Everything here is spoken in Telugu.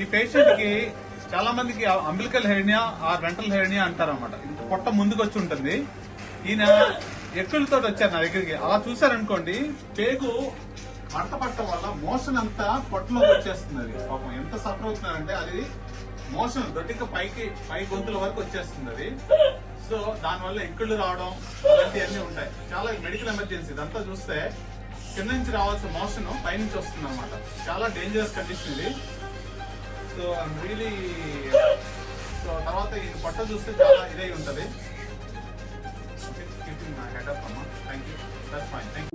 ఈ పేషెంట్ కి చాలా మందికి అంబిలికల్ హెర్నియా ఆ వెంట్రల్ హెర్నియా అంటారు అనమాట. పొట్ట ముందుకు వచ్చి ఉంటుంది. ఈయన ఎక్కులతో వచ్చారు నా దగ్గరికి. అలా చూసారనుకోండి, పేగు మంట పట్టడం వల్ల మోషన్ అంతా పొట్టలోకి వచ్చేస్తుంది. పాపం ఎంత సఫర్ అవుతున్నారంటే అది మోషన్ దొడ్డిక పై గొంతుల వరకు వచ్చేస్తుంది అది. సో దానివల్ల ఎక్కుళ్ళు రావడం అలాంటివన్నీ ఉంటాయి. చాలా మెడికల్ ఎమర్జెన్సీ. ఇదంతా చూస్తే కింద నుంచి రావాల్సిన మోషన్ పైనుంచి వస్తుంది అనమాట. చాలా డేంజరస్ కండిషన్ ఇది. సో ఐఎమ్ రియలీ సో తర్వాత ఈ పొట్ట చూస్తే చాలా ఇదై ఉంటుంది. కీపింగ్ మై హెడ్ అప్ అమ్మా. Thank you. That's fine. Thank you.